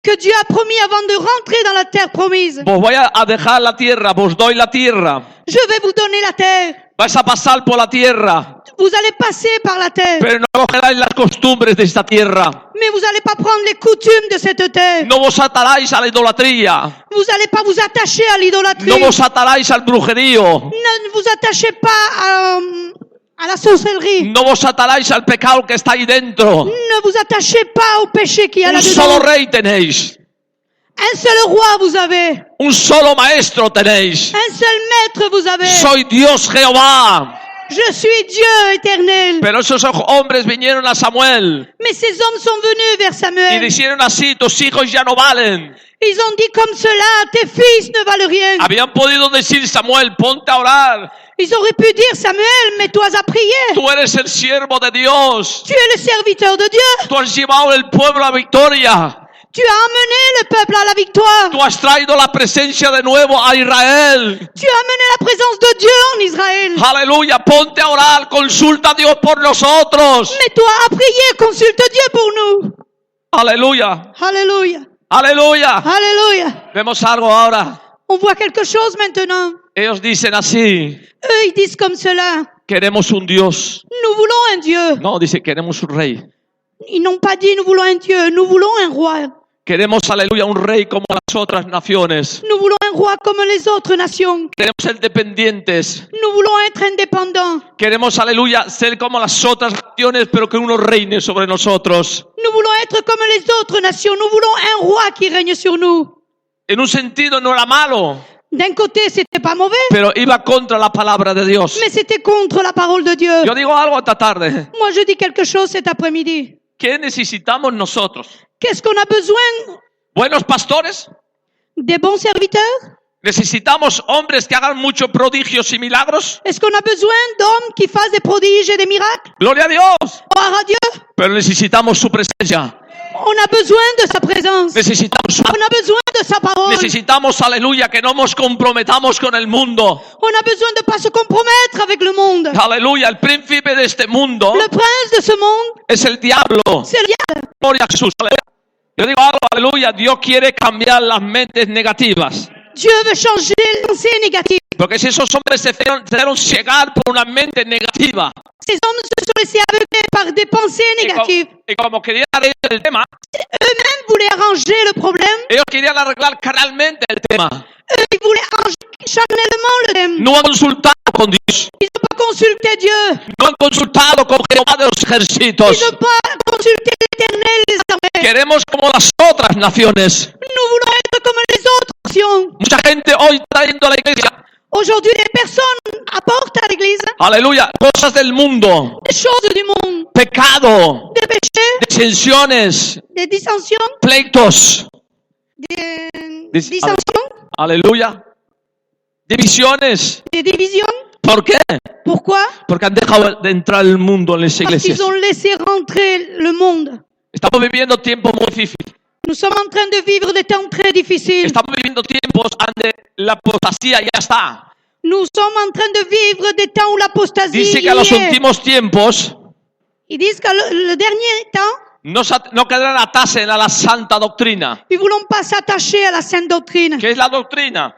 que Dieu a promis avant de rentrer dans la terre promise. Vos voy a dejar la tierra, vos doy la tierra. Je vais vous donner la terre. Vais a pasar por la tierra. Vous allez passer par la terre. Pero no cogeráis las costumbres de esta tierra. Mais vous n'allez pas prendre les coutumes de cette terre. No vos ataráis a la idolatría. Vous n'allez pas vous attacher à l'idolâtrie. No vos ataráis al brujerío. Ne vous attachez pas à la sorcellerie. No vos ataráis al pecado que está ahí dentro. Ne vous attachez pas au péché qui est Un là-dedans. solo rey tenéis. Un seul roi vous avez. Un solo maestro tenéis. Un seul maître vous avez. Soy Dios Jehová. Je suis Dieu éternel. Pero esos hombres vinieron a Samuel Mais ces hommes sont venus vers y Samuel. dijeron así: tus hijos ya no valen. Ils ont dit comme cela, tes fils ne valent rien. Habían podido decir: Samuel, ponte a orar. Ils auraient pu dire, Samuel, mets-toi à prier. Tú eres el siervo de Dios. Tu es le serviteur de Dieu. Tú has llevado el pueblo a victoria. Tu as amené le peuple à la victoire. Tú has traído la presencia de nuevo a Israel. Tu as amené la présence de Dieu en Israël. Aleluya, ponte a orar, consulta a Dios por nosotros. Mets-toi à prier, consulte Dieu pour nous. Aleluya, Alléluia. aleluya. Alléluia. Vemos algo ahora. On voit quelque chose maintenant. Ellos dicen así: Eux, ils disent comme cela. queremos un Dios. Nous voulons un Dieu. No, dice: queremos un rey. Ils n'ont pas dit nous voulons un Dieu. Nous voulons un roi. Queremos, aleluya, un rey como las otras naciones. Nous voulons un roi comme les autres nations. Queremos ser dependientes. Nous voulons être indépendants. Queremos, aleluya, ser como las otras naciones, pero que uno reine sobre nosotros. Nous voulons être comme les autres nations. Nous voulons un roi qui règne sur nous. En un sentido no era malo, D'un côté, c'était pas mauvais, pero iba contra la palabra de Dios. mais c'était contre la parole de Dieu. Yo digo algo esta tarde. Moi, je dis quelque chose cet après-midi. ¿Qué necesitamos nosotros? Qu'est-ce qu'on a besoin? ¿Buenos pastores? Des bons serviteurs? ¿Necesitamos hombres que hagan muchos prodigios y milagros? Est-ce qu'on a besoin d'hommes qui fassent des prodiges et des miracles? Gloria a Dios. Gloire à Dieu. Pero necesitamos su presencia. On a besoin de sa présence. Necesitamos su... On a besoin de sa parole. Necesitamos, aleluya, que no nos comprometamos con el mundo. On a besoin de ne pas se compromettre avec le monde. Aleluya, el príncipe de este mundo Le prince de ce monde, es el diablo. c'est le diable. Gloria a Jesús. Aleluya. Yo digo algo, aleluya, Dios quiere cambiar las mentes negativas. Dieu veut changer les pensées négatives. Porque si esos hombres se dejaron cegar por una mente negativa, Ces hommes se sont laissés aveugler par des pensées négatives. y como querían arreglar el tema, Eux-mêmes voulaient arranger le problème. ellos querían arreglar carnalmente el tema. Eux, ils voulaient arranger charnellement le thème. No han consultado con Dios. Ils n'ont pas consulté Dieu. No han consultado con Jehová de los ejércitos. Ils n'ont pas consulté l'Éternel des armées. Queremos como las otras naciones. Nous voulons être comme les autres nations. Mucha gente hoy está yendo a la iglesia. Aujourd'hui, les personnes apportent à l'Église Aleluya. Cosas del mundo. des choses du monde, Pecado. des péchés, Disensiones. des dissensions, Pleitos. des Dis- dissensions, Aleluya. Divisiones. des divisions. ¿Por qué? Pourquoi? Porque han dejado de entrar el mundo en las Parce iglesias. qu'ils ont laissé rentrer le monde. Estamos viviendo tiempos muy difíciles. Nous sommes en train de vivre des temps très difficiles. Estamos viviendo tiempos donde la apostasía ya está. Nous sommes en train de vivre des temps où l'apostasie Dice y que a los est. últimos tiempos Ils disent que le dernier temps, no quedarán atarse a la santa doctrina. ils ne voulont pas s'attacher à la sainte doctrine. ¿Qué es la doctrina?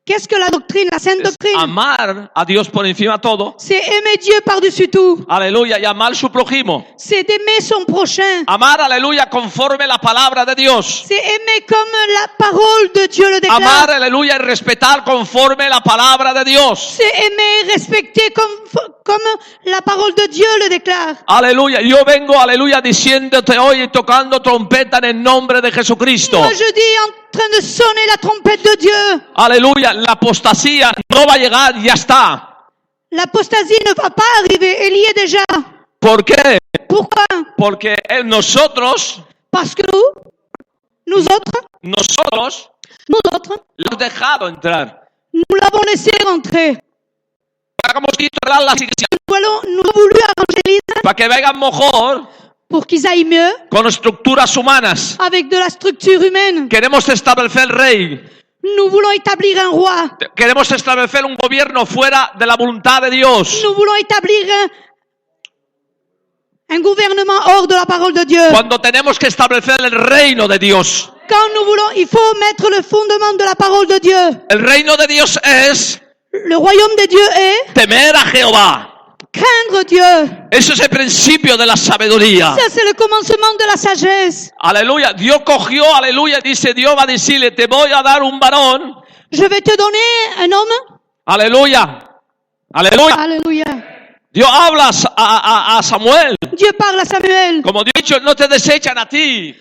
Qu'est-ce que la doctrine, la sainte Es doctrine? amar a Dios por encima de todo. C'est aimer Dieu par-dessus tout. Aleluya. Y amar su prójimo. C'est d'aimer son prochain. Amar, aleluya, conforme la palabra de Dios. C'est aimer comme la parole de Dieu le déclare. Amar, aleluya, y respetar conforme la palabra de Dios. C'est aimer et respecter comme la parole de Dieu le déclare. Aleluya. Yo vengo, aleluya, diciéndote hoy y tocando trompeta en el nombre de Jesucristo. Moi, je dis en train de sonner la trompette de Dieu. Aleluya. La apostasía no va a llegar, ya está. L'apostasie ne va pas arriver, elle y est déjà. ¿Por qué? Pourquoi? Porque nosotros, Parce que nous autres, lo hemos dejado entrar. nous l'avons laissé rentrer. Hagamos cerrar las iglesias Nous avons voulu arranger l'Église para que vengan mejor pour qu'ils aillent mieux con estructuras humanas. avec de la structure humaine. Queremos establecer el rey. Nous voulons établir un roi. Queremos establecer un gobierno fuera de la voluntad de Dios. Nous voulons établir un gouvernement hors de la parole de Dieu. Cuando tenemos que establecer el reino de Dios. Quand nous voulons, il faut mettre le fondement de la parole de Dieu. El reino de Dios es Le royaume de Dieu est temer a Jehová. craindre Dieu. Eso es el principio de la sabiduría. Ça, c'est le commencement de la sagesse. Aleluya. Dios cogió, aleluya, dice Dios va a decirle, te voy a dar un varón. Je vais te donner un homme. Aleluya. Aleluya. Alléluia. Dios habla a Samuel. Dieu parle à Samuel. Como Dios ha dicho, no te desechan a ti.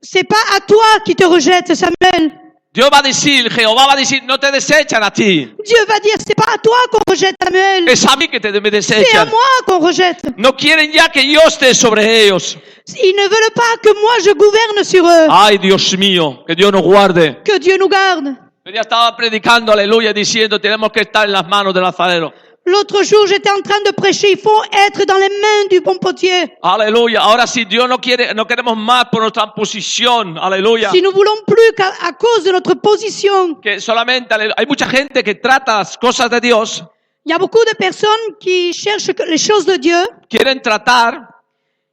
C'est pas à toi qui te rejette, Samuel. Dios va a decir, Jehová va a decir, no te desechan a ti. Dieu va dire, c'est pas à toi qu'on rejette, Samuel. Es a mí que me C'est à desechan. moi qu'on rejette. No quieren ya que yo esté sobre ellos. Ils ne veulent pas que moi je gouverne sur eux. Ay, Dios mío, que Dios nos guarde. Que Dieu nous garde. Yo ya estaba predicando, aleluya, diciendo, tenemos que estar en las manos del alfarero. L'autre jour, j'étais en train de prêcher, il faut être dans les mains du bon potier. Aleluya. Ahora si Dios no quiere, no queremos más por nuestra posición. Aleluya. Si nous voulons plus qu'à cause de notre position. Que solamente, hay mucha gente que trata las cosas de Dios, Il y a beaucoup de personnes qui cherchent les choses de Dieu. quieren tratar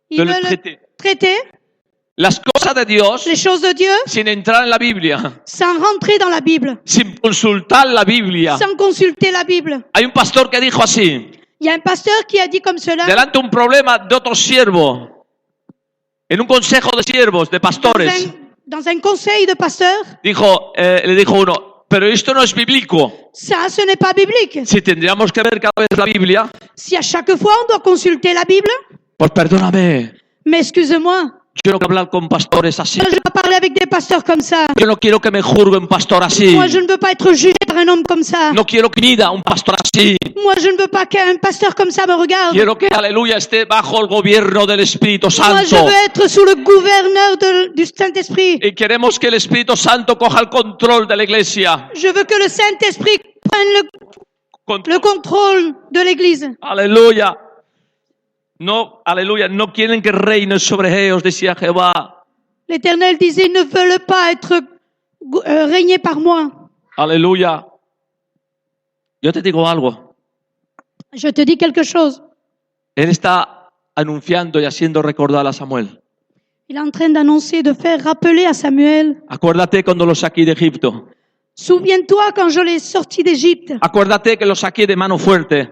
Ils de le veulent traiter. traiter Las cosas de Dios les choses de Dieu sin entrar en la Biblia, sans rentrer dans la Bible, sin consultar la Biblia. sans consulter la Bible. Hay un pastor que dijo así, Il y a un pasteur qui a dit comme cela delante un problema de otro siervo, en un consejo de siervos, de pastores, dans un conseil de pasteurs. le dijo uno, pero esto no es bíblico. Ça, ce n'est pas biblique. Si tendríamos que ver cada vez la Biblia, Si à chaque fois on doit consulter la Bible, pues perdóname, mais excuse-moi, yo no quiero hablar con pastores así. moi je vais parler avec des pasteurs comme ça. Yo no quiero que me juzgue un pastor así. Moi je ne veux pas être jugé par un homme comme ça. No quiero que mida un pastor así. Moi je ne veux pas qu'un pasteur comme ça me regarde. Quiero que, aleluya, esté bajo el gobierno del Espíritu Moi je Santo. veux être sous le gouverneur du Saint-Esprit. Y queremos que el Espíritu Santo coja el control de la iglesia. Je veux que le Saint-Esprit prenne le contrôle de l'Église. Aleluya. No, aleluya, no quieren que reine sobre ellos, decía Jehová. L'Éternel disait, ne veulent pas être régnés par moi. Aleluya. Yo te digo algo. Je te dis quelque chose. Él está anunciando y haciendo recordar a Samuel. Il est en train d'annoncer, de faire rappeler à Samuel. Acuérdate cuando lo saqué de Egipto. Souviens-toi quand je l'ai sorti d'Égypte. Acuérdate que lo saqué de mano fuerte.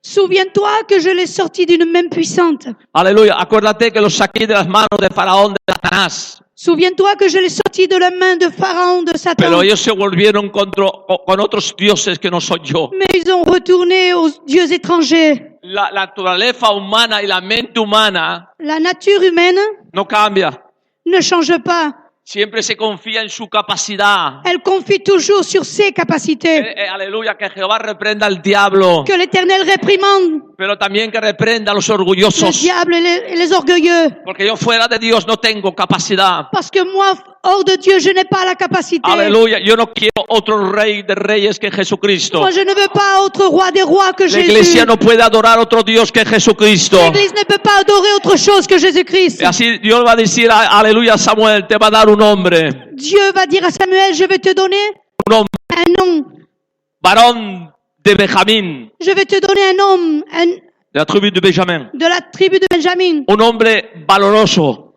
Souviens-toi que je l'ai sorti d'une main puissante. Aleluya. Acuérdate que lo saqué de las manos de Faraón, de Satanás. Souviens-toi que je l'ai sorti de la main de Pharaon, de Satan. Pero ellos se volvieron con otros dioses que no soy yo. Mais ils ont retourné aux dieux étrangers. La naturaleza humana y la mente humana La nature humaine no cambia. ne change pas. Siempre se confía en su capacidad. Elle confie toujours sur ses capacités. Aleluya, que Jehová reprenda al diablo, Que l'Éternel réprimande pero también que reprenda a los le orgullosos. diable et les orgueilleux. Porque yo fuera de Dios no tengo capacidad. Parce que moi, hors de Dieu, je n'ai pas la capacité. Aleluya, yo no quiero otro rey de reyes que Jesucristo. Moi, je ne veux pas autre roi des rois que La Jésus. iglesia no puede adorar otro Dios que Jesucristo. L'Église ne peut pas adorer autre chose que Jésus-Christ. Y así Dios va a decir, aleluya, Samuel, te va a dar un hombre. Dieu va dire à Samuel, je vais te donner Un hombre, un nom. varón de Benjamín, Je vais te donner un homme de la tribu de Benjamín. de la tribu de Benjamin. Un hombre valoroso,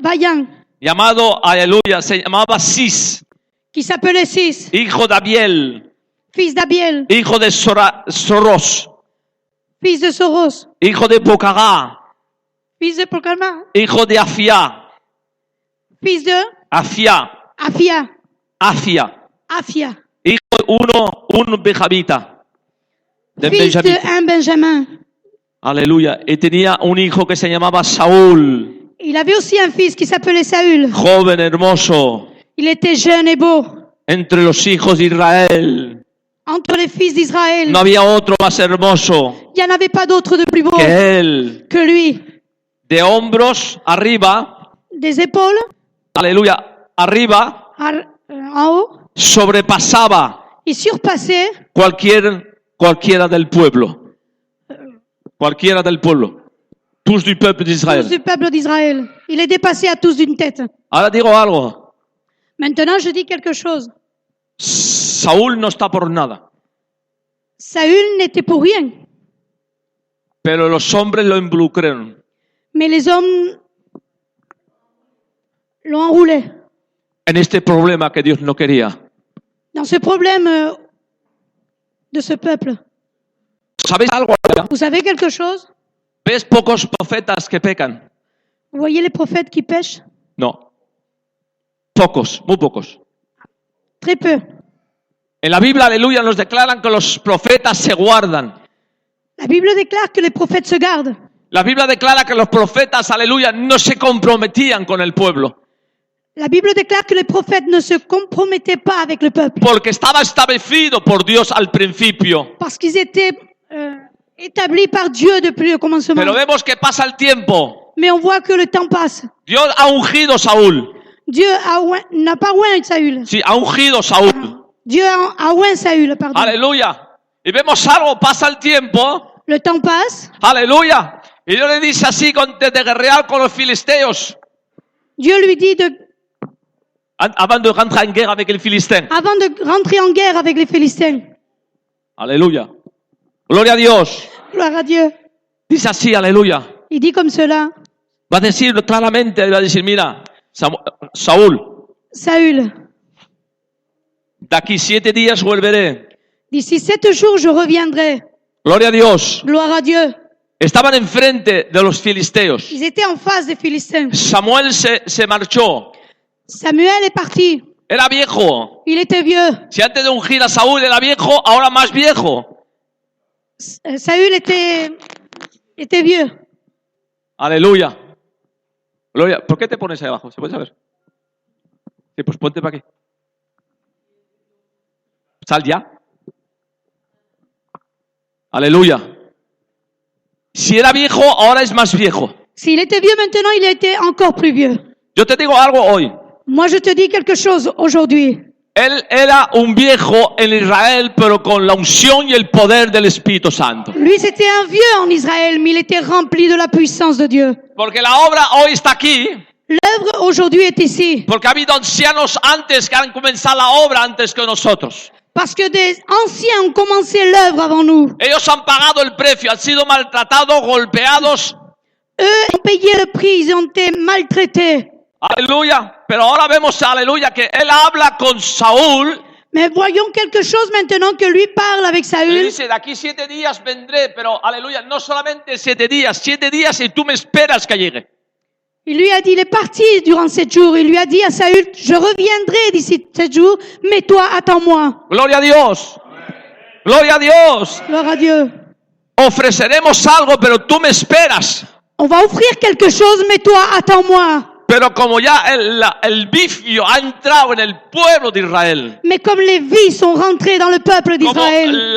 Vaillant, llamado, aleluya, se llamaba Cis, qui s'appelait Cis, hijo de Abiel, fils d'Abiel, hijo de Soros, fils de Soros, hijo de Bocagá, fils de Proclama, hijo de Afia, fils de Afia, Afia, hijo de un benjamita, de fils de Benjamita. un Benjamin. Aleluya. Y tenía un hijo que se llamaba Saúl, Il avait aussi un fils qui s'appelait Saül. joven hermoso, Il était jeune et beau. entre los hijos de Israel. Entre les fils d'Israël, No había otro más hermoso il n'y en avait pas d'autre de plus beau que él. que lui. De hombros arriba, Des épaules, aleluya, arriba, en haut, sobrepasaba il surpassait cualquiera del pueblo. Cualquiera del pueblo. Tous du peuple tous d'Israël. du peuple d'Israël. Il est dépassé à tous d'une tête. Ahora digo algo. Maintenant, je dis quelque chose. Saúl no está por nada. Saül n'était pour rien, Pero los hombres lo involucraron. mais les hommes l'ont enroulé en este problema que Dios no quería. dans ce problème de ce peuple. ¿Sabéis algo? Vous savez quelque chose? ¿Ves pocos profetas que pecan? Vous voyez les prophètes qui pêchent? No. Pocos, muy pocos. Très peu. En la Biblia, aleluya, nos declaran que los profetas se guardan. La Bible déclare que les prophètes se gardent. La Biblia declara que los profetas, aleluya, no se comprometían con el pueblo. La Bible déclare que les prophètes ne se compromettaient pas avec le peuple Porque estaba establecido por Dios al principio. parce qu'ils étaient établis par Dieu depuis le commencement. Pero vemos que pasa el tiempo. Mais on voit que le temps passe. Dios ha ungido a Saúl. Dieu n'a pas oint Saül. Sí, ha ungido a Saúl. Dieu a oint Saül, pardon. Aleluya. Y vemos algo, pasa el tiempo. Le temps passe. Aleluya. Y Dios le dice así antes de guerrear con los filisteos. Dieu lui dit Avant de rentrer en guerre avec les Philistins. avant de rentrer en guerre avec les Philistins. Aleluya. Gloria a Dios. Gloire à Dieu. Dice así, aleluya. Il dit comme cela. Va a decirlo claramente, va a decir, mira, Saúl, Saül, de aquí 7 días volveré. d'ici 7 jours, je reviendrai. Gloria a Dios. Gloire à Dieu. Estaban enfrente de los filisteos. Ils étaient en face des Philistins. Samuel se marchó. Samuel est parti. Era viejo. Il était vieux. Si antes de ungir a Saúl era viejo, ahora más viejo. Saül était vieux. Aleluya. Gloria. ¿Por qué te pones ahí abajo? ¿Se puede saber? Sí, pues ponte para aquí. Sal ya. Aleluya. Si era viejo, ahora es más viejo. S'il était vieux maintenant, il était encore plus vieux. Yo te digo algo hoy. Moi, je te dis quelque chose aujourd'hui. Él era un viejo en Israel, pero con la unción y el poder del Espíritu Santo. Lui, c'était un vieux en Israël, mais il était rempli de la puissance de Dieu. Porque la obra hoy está aquí. L'œuvre aujourd'hui est ici. Porque ha habido ancianos antes que han comenzado la obra antes que nosotros. Parce que des anciens ont commencé l'œuvre avant nous. Ellos han pagado el precio, han sido maltratados, golpeados. Eux ont payé le prix, ils ont été maltraités. Aleluya. Pero ahora vemos, aleluya, que él habla con Saúl. Mais voyons quelque chose maintenant que lui parle avec Le Saül. dice, de aquí 7 días vendré, pero aleluya, no solamente 7 días y tú me esperas que llegue. Il lui a dit, il est parti durant 7 jours. Il lui a dit à Saül, je reviendrai d'ici 7 jours, mais toi, attends-moi. Gloria a Dios. Gloria a Dios. Gloire à Dieu. Ofreceremos algo, pero tú me esperas. On va offrir quelque chose, mais toi, attends-moi. Pero como ya el vicio ha entrado en el pueblo de Israel, Mais comme les vies sont rentrées dans le peuple como d'Israël,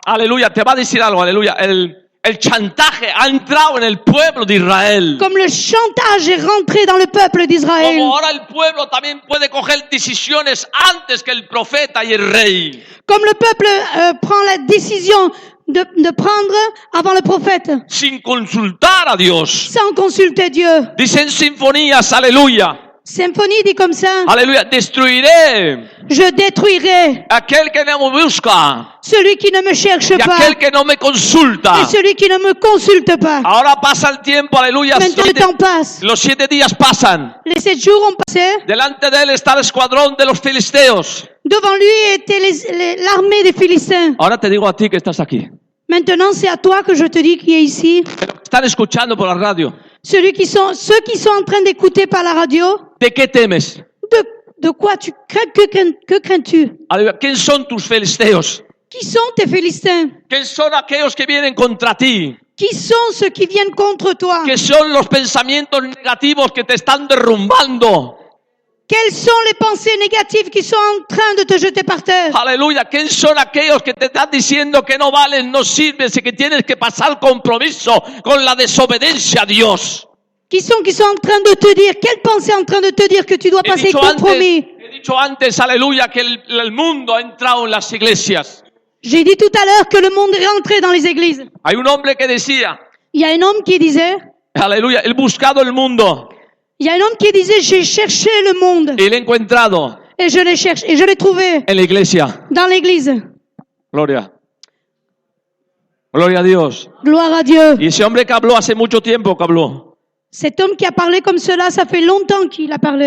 aleluya, te va a decir algo, aleluya, el chantaje ha entrado en el pueblo de Israel. comme le chantage est rentré dans le peuple d'Israël, Como ahora el pueblo también puede coger decisiones antes que el profeta y el rey. comme le peuple prend la décision de prendre avant le prophète, Sin consultar a Dios. sans consulter Dieu. Dicen sinfonías, aleluya. Symphonie dit comme ça, Aleluya, destruiré je détruirai aquel que no me busca celui qui ne me cherche y pas aquel que no me consulta. et celui qui ne me consulte pas. Ahora pasa el tiempo, aleluya. Maintenant le temps passe. Los 7 días pasan. Les 7 jours ont passé. Delante de él está el escuadrón de los filisteos. Devant lui était l'armée des Philistins. Ahora te digo a ti que estás aquí. Maintenant, c'est à toi que je te dis qui est ici. Pero están escuchando por la radio. Ceux qui sont en train d'écouter par la radio. ¿De qué temes? De quoi tu crains? Que crains-tu? Aleluya. ¿Quién son tus filisteos? Qui sont tes Philistins? ¿Quién son aquellos que vienen contra ti? Qui sont ceux qui viennent contre toi? ¿Qué son los pensamientos negativos que te están derrumbando? Quelles sont les pensées négatives qui sont en train de te jeter par terre? Aleluya. ¿Quién son aquellos que te están diciendo que no vales, no sirves y que tienes que pasar compromiso con la desobediencia a Dios? Qui sont en train de te dire, quelle pensée est en train de te dire que tu dois passer compromis? He dicho antes, aleluya, que el mundo ha entrado en las iglesias. J'ai dit tout à l'heure que le monde est rentré dans les églises. Hay un hombre que decía, Il y a un homme qui disait, aleluya, he buscado el mundo il y a un homme qui disait, j'ai cherché le monde y lo he encontrado et je l'ai cherché et je l'ai trouvé en la iglesia. dans l'église. Gloria. Gloria a Dios. Gloire à Dieu. Y ese hombre que habló hace mucho tiempo que habló. Cet homme qui a parlé comme cela, ça fait longtemps qu'il a parlé.